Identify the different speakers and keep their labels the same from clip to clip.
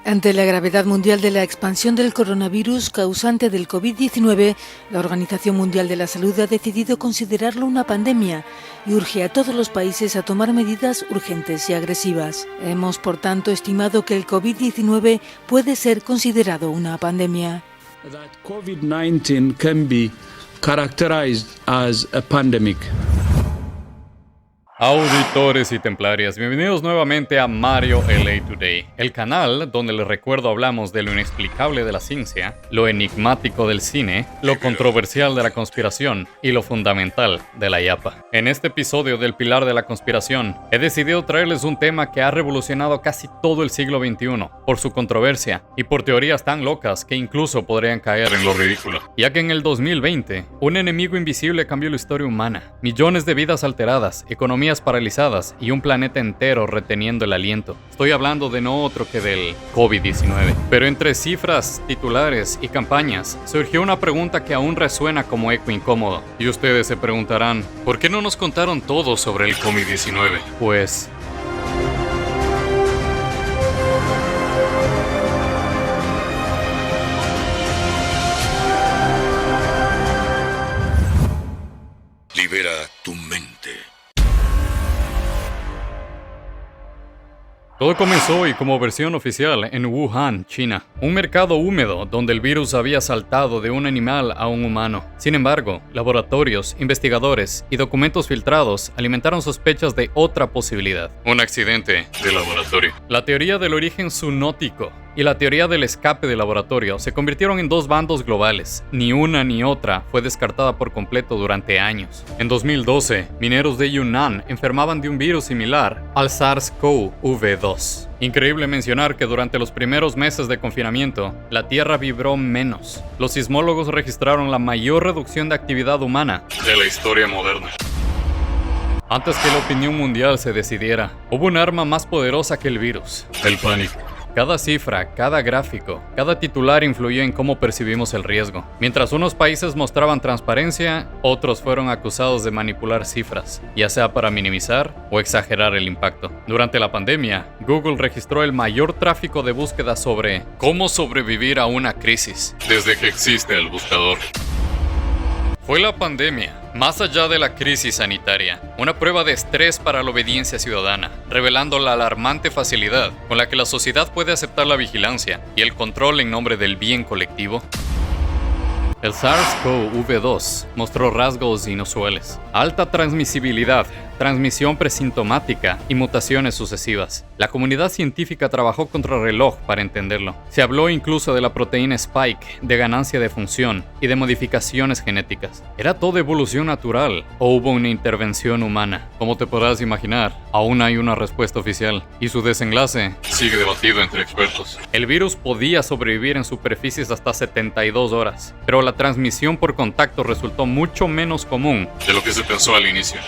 Speaker 1: Ante la gravedad mundial de la expansión del coronavirus causante del COVID-19, la Organización Mundial de la Salud ha decidido considerarlo una pandemia y urge a todos los países a tomar medidas urgentes y agresivas. Hemos, por tanto, estimado que el COVID-19 puede ser considerado una pandemia.
Speaker 2: That COVID-19 can be characterized as a pandemic.
Speaker 3: Auditores y templarias, bienvenidos nuevamente a Mario LA Today, el canal donde les recuerdo hablamos de lo inexplicable de la ciencia, lo enigmático del cine, lo controversial de la conspiración y lo fundamental de la yapa. En este episodio del Pilar de la Conspiración, he decidido traerles un tema que ha revolucionado casi todo el siglo XXI, por su controversia y por teorías tan locas que incluso podrían caer en lo ridículo. Ya que en el 2020, un enemigo invisible cambió la historia humana, millones de vidas alteradas, economías paralizadas y un planeta entero reteniendo el aliento. Estoy hablando de no otro que del COVID-19. Pero entre cifras, titulares y campañas, surgió una pregunta que aún resuena como eco incómodo. Y ustedes se preguntarán, ¿por qué no nos contaron todo sobre el COVID-19? Pues...
Speaker 4: Libera tu mente.
Speaker 3: Todo comenzó y como versión oficial en Wuhan, China, un mercado húmedo donde el virus había saltado de un animal a un humano. Sin embargo, laboratorios, investigadores y documentos filtrados alimentaron sospechas de otra posibilidad: un accidente de laboratorio. La teoría del origen zoonótico y la teoría del escape de laboratorio se convirtieron en dos bandos globales. Ni una ni otra fue descartada por completo durante años. En 2012, mineros de Yunnan enfermaban de un virus similar al SARS-CoV-2. Increíble mencionar que durante los primeros meses de confinamiento, la Tierra vibró menos. Los sismólogos registraron la mayor reducción de actividad humana de la historia moderna. Antes que la opinión mundial se decidiera, hubo un arma más poderosa que el virus: el pánico. Cada cifra, cada gráfico, cada titular influyó en cómo percibimos el riesgo. Mientras unos países mostraban transparencia, otros fueron acusados de manipular cifras, ya sea para minimizar o exagerar el impacto. Durante la pandemia, Google registró el mayor tráfico de búsquedas sobre cómo sobrevivir a una crisis desde que existe el buscador. Fue la pandemia, más allá de la crisis sanitaria, una prueba de estrés para la obediencia ciudadana, revelando la alarmante facilidad con la que la sociedad puede aceptar la vigilancia y el control en nombre del bien colectivo. El SARS-CoV-2 mostró rasgos inusuales: alta transmisibilidad, transmisión presintomática y mutaciones sucesivas. La comunidad científica trabajó contra reloj para entenderlo. Se habló incluso de la proteína Spike, de ganancia de función y de modificaciones genéticas. ¿Era todo evolución natural o hubo una intervención humana? Como te podrás imaginar, aún hay una respuesta oficial y su desenlace sigue debatido entre expertos. El virus podía sobrevivir en superficies hasta 72 horas, pero la transmisión por contacto resultó mucho menos común de lo que se pensó al inicio.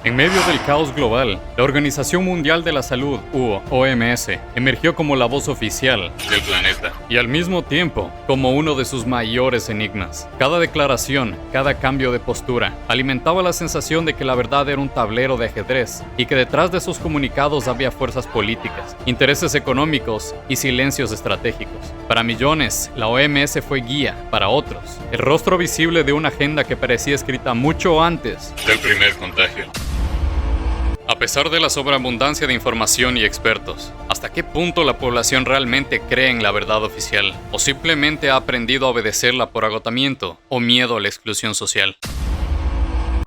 Speaker 3: En medio del caos global, la Organización Mundial de la Salud, OMS, emergió como la voz oficial del planeta y al mismo tiempo como uno de sus mayores enigmas. Cada declaración, cada cambio de postura, alimentaba la sensación de que la verdad era un tablero de ajedrez y que detrás de sus comunicados había fuerzas políticas, intereses económicos y silencios estratégicos. Para millones, la OMS fue guía; para otros, el rostro visible de una agenda que parecía escrita mucho antes del primer contagio. A pesar de la sobreabundancia de información y expertos, ¿hasta qué punto la población realmente cree en la verdad oficial? ¿O simplemente ha aprendido a obedecerla por agotamiento o miedo a la exclusión social?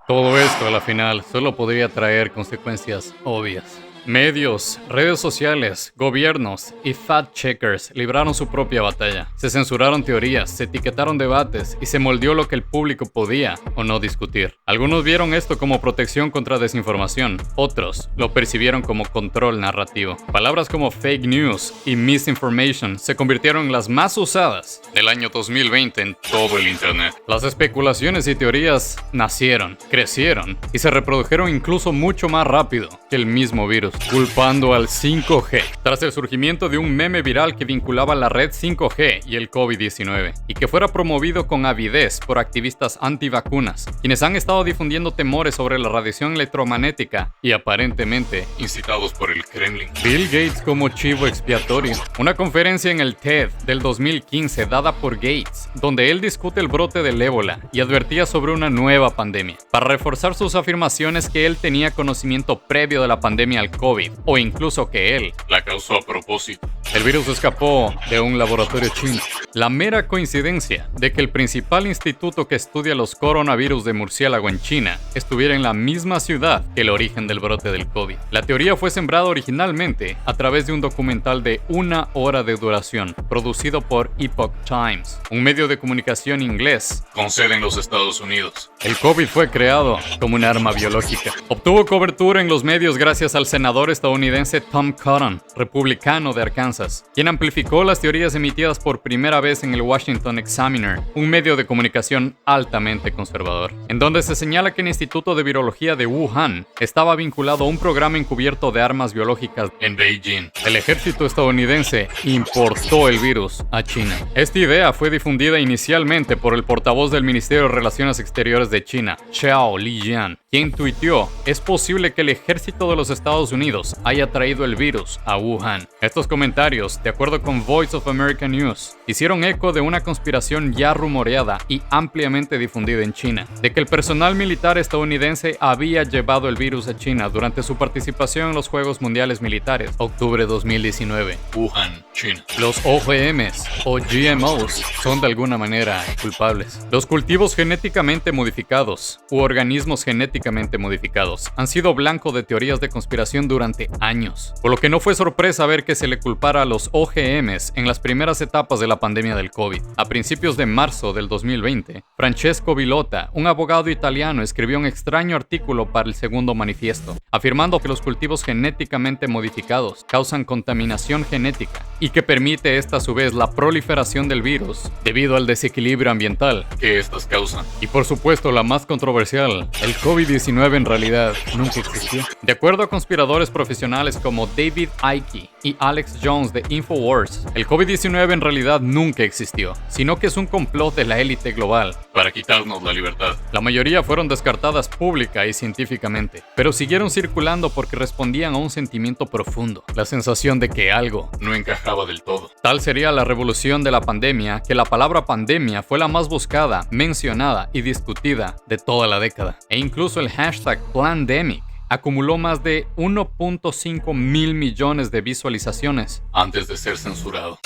Speaker 3: Todo esto, a la final, solo podría traer consecuencias obvias. Medios, redes sociales, gobiernos y fact-checkers libraron su propia batalla. Se censuraron teorías, se etiquetaron debates y se moldeó lo que el público podía o no discutir. Algunos vieron esto como protección contra desinformación, otros lo percibieron como control narrativo. Palabras como fake news y misinformation se convirtieron en las más usadas del año 2020 en todo el internet. Las especulaciones y teorías nacieron, crecieron y se reprodujeron incluso mucho más rápido que el mismo virus. culpando al 5G, tras el surgimiento de un meme viral que vinculaba la red 5G y el COVID-19, y que fuera promovido con avidez por activistas antivacunas, quienes han estado difundiendo temores sobre la radiación electromagnética y aparentemente incitados por el Kremlin. Bill Gates como chivo expiatorio. Una conferencia en el TED del 2015 dada por Gates, donde él discute el brote del ébola y advertía sobre una nueva pandemia, para reforzar sus afirmaciones que él tenía conocimiento previo de la pandemia al COVID, o incluso que él
Speaker 4: La causó a propósito.
Speaker 3: el virus escapó de un laboratorio chino. La mera coincidencia de que el principal instituto que estudia los coronavirus de murciélago en China estuviera en la misma ciudad que el origen del brote del COVID. La teoría fue sembrada originalmente a través de un documental de 1 hora de duración, producido por Epoch Times, un medio de comunicación inglés.
Speaker 4: Con sede en los Estados Unidos.
Speaker 3: El COVID fue creado como un arma biológica. Obtuvo cobertura en los medios gracias al senador estadounidense Tom Cotton, republicano de Arkansas, quien amplificó las teorías emitidas por primera vez en el Washington Examiner, un medio de comunicación altamente conservador, en donde se señala que el Instituto de Virología de Wuhan estaba vinculado a un programa encubierto de armas biológicas
Speaker 4: En Beijing.
Speaker 3: el ejército estadounidense importó el virus a China. Esta idea fue difundida inicialmente por el portavoz del Ministerio de Relaciones Exteriores de China, Zhao Lijian, quien tuiteó: es posible que el ejército de los Estados Unidos haya traído el virus a Wuhan. Estos comentarios, de acuerdo con Voice of America News, hicieron eco de una conspiración ya rumoreada y ampliamente difundida en China, de que el personal militar estadounidense había llevado el virus a China durante su participación en los Juegos Mundiales Militares, octubre 2019.
Speaker 4: Wuhan, China.
Speaker 3: Los OGMs o GMOs son de alguna manera culpables. Los cultivos genéticamente modificados u organismos genéticamente modificados han sido blanco de teorías de conspiración durante años, por lo que no fue sorpresa ver que se le culpara a los OGMs en las primeras etapas de la pandemia del COVID. A principios de marzo del 2020, Francesco Villota, un abogado italiano, escribió un extraño artículo para el Segundo Manifiesto, afirmando que los cultivos genéticamente modificados causan contaminación genética y que permite esta a su vez la proliferación del virus debido al desequilibrio ambiental
Speaker 4: Que estas causan.
Speaker 3: y por supuesto la más controversial, el COVID-19 en realidad nunca existió. De acuerdo a conspiradores profesionales como David Icke y Alex Jones de InfoWars, el COVID-19 en realidad nunca existió, sino que es un complot de la élite global.
Speaker 4: Para quitarnos la libertad.
Speaker 3: La mayoría fueron descartadas pública y científicamente, pero siguieron circulando porque respondían a un sentimiento profundo, la sensación de que algo
Speaker 4: No encajaba del todo.
Speaker 3: Tal sería la revolución de la pandemia, que la palabra pandemia fue la más buscada, mencionada y discutida de toda la década. E incluso el hashtag Plandemic acumuló más de 1.5 mil millones de visualizaciones.
Speaker 4: Antes de ser censurado.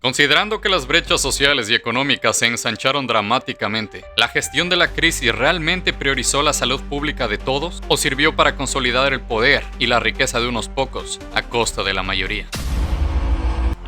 Speaker 3: Considerando que las brechas sociales y económicas se ensancharon dramáticamente, ¿la gestión de la crisis realmente priorizó la salud pública de todos o sirvió para consolidar el poder y la riqueza de unos pocos a costa de la mayoría?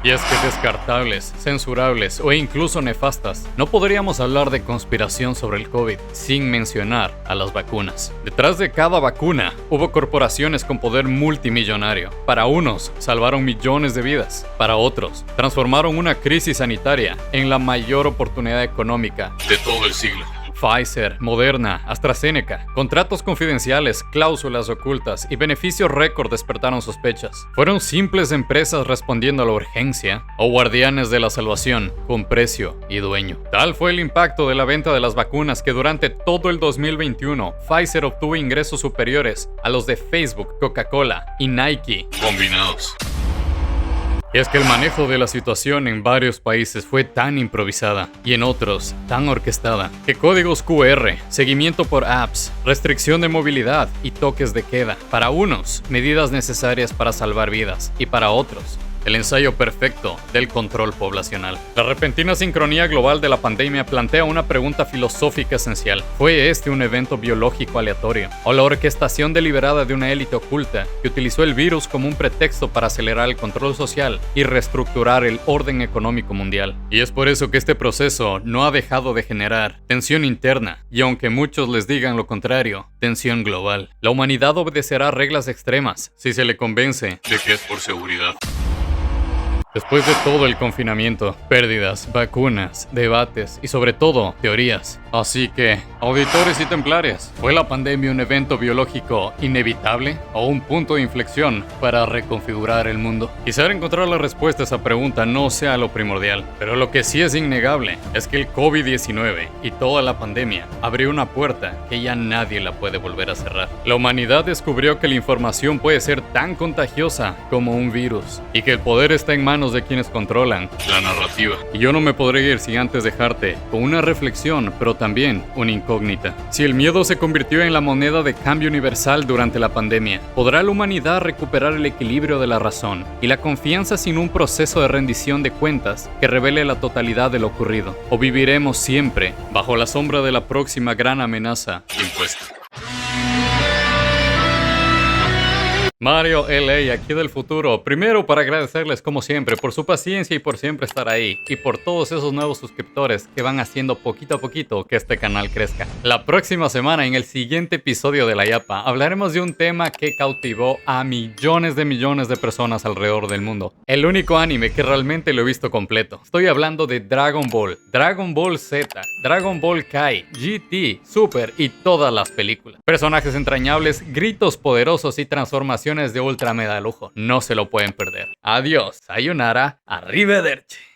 Speaker 3: Y es que descartables, censurables o incluso nefastas, no podríamos hablar de conspiración sobre el COVID sin mencionar a las vacunas. Detrás de cada vacuna hubo corporaciones con poder multimillonario. Para unos, salvaron millones de vidas. Para otros, transformaron una crisis sanitaria en la mayor oportunidad económica
Speaker 4: De todo el siglo.
Speaker 3: Pfizer, Moderna, AstraZeneca, contratos confidenciales, cláusulas ocultas y beneficios récord despertaron sospechas. ¿Fueron simples empresas respondiendo a la urgencia o guardianes de la salvación con precio y dueño? Tal fue el impacto de la venta de las vacunas que durante todo el 2021 Pfizer obtuvo ingresos superiores a los de Facebook, Coca-Cola y Nike.
Speaker 4: Combinados.
Speaker 3: Y es que el manejo de la situación en varios países fue tan improvisada y en otros tan orquestada que códigos QR, seguimiento por apps, restricción de movilidad y toques de queda, para unos, medidas necesarias para salvar vidas y para otros, el ensayo perfecto del control poblacional. La repentina sincronía global de la pandemia plantea una pregunta filosófica esencial. ¿Fue este un evento biológico aleatorio? ¿O la orquestación deliberada de una élite oculta que utilizó el virus como un pretexto para acelerar el control social y reestructurar el orden económico mundial? Y es por eso que este proceso no ha dejado de generar tensión interna y, aunque muchos les digan lo contrario, tensión global. La humanidad obedecerá reglas extremas si se le convence
Speaker 4: De que es por seguridad.
Speaker 3: Después de todo el confinamiento, pérdidas, vacunas, debates y sobre todo teorías, Así que, auditores y templarias, ¿fue la pandemia un evento biológico inevitable o un punto de inflexión para reconfigurar el mundo? Quizá encontrar la respuesta a esa pregunta no sea lo primordial, pero lo que sí es innegable es que el COVID-19 y toda la pandemia abrió una puerta que ya nadie la puede volver a cerrar. La humanidad descubrió que la información puede ser tan contagiosa como un virus y que el poder está en manos de quienes controlan
Speaker 4: La narrativa.
Speaker 3: y yo no me podré ir sin antes dejarte con una reflexión, pero también una incógnita. Si el miedo se convirtió en la moneda de cambio universal durante la pandemia, ¿podrá la humanidad recuperar el equilibrio de la razón y la confianza sin un proceso de rendición de cuentas que revele la totalidad de lo ocurrido? ¿O viviremos siempre bajo la sombra de la próxima gran amenaza
Speaker 4: Impuesta.
Speaker 3: Mario LA, aquí del futuro. Primero, para agradecerles como siempre por su paciencia y por siempre estar ahí, y por todos esos nuevos suscriptores que van haciendo poquito a poquito que este canal crezca. La próxima semana, en el siguiente episodio de La Yapa, hablaremos de un tema que cautivó a millones de personas alrededor del mundo. El único anime que realmente lo he visto completo. Estoy hablando de Dragon Ball, Dragon Ball Z, Dragon Ball Kai, GT, Super y todas las películas. Personajes entrañables, gritos poderosos y transformaciones de ultra mega lujo. No se lo pueden perder. Adiós, sayonara, arrivederci.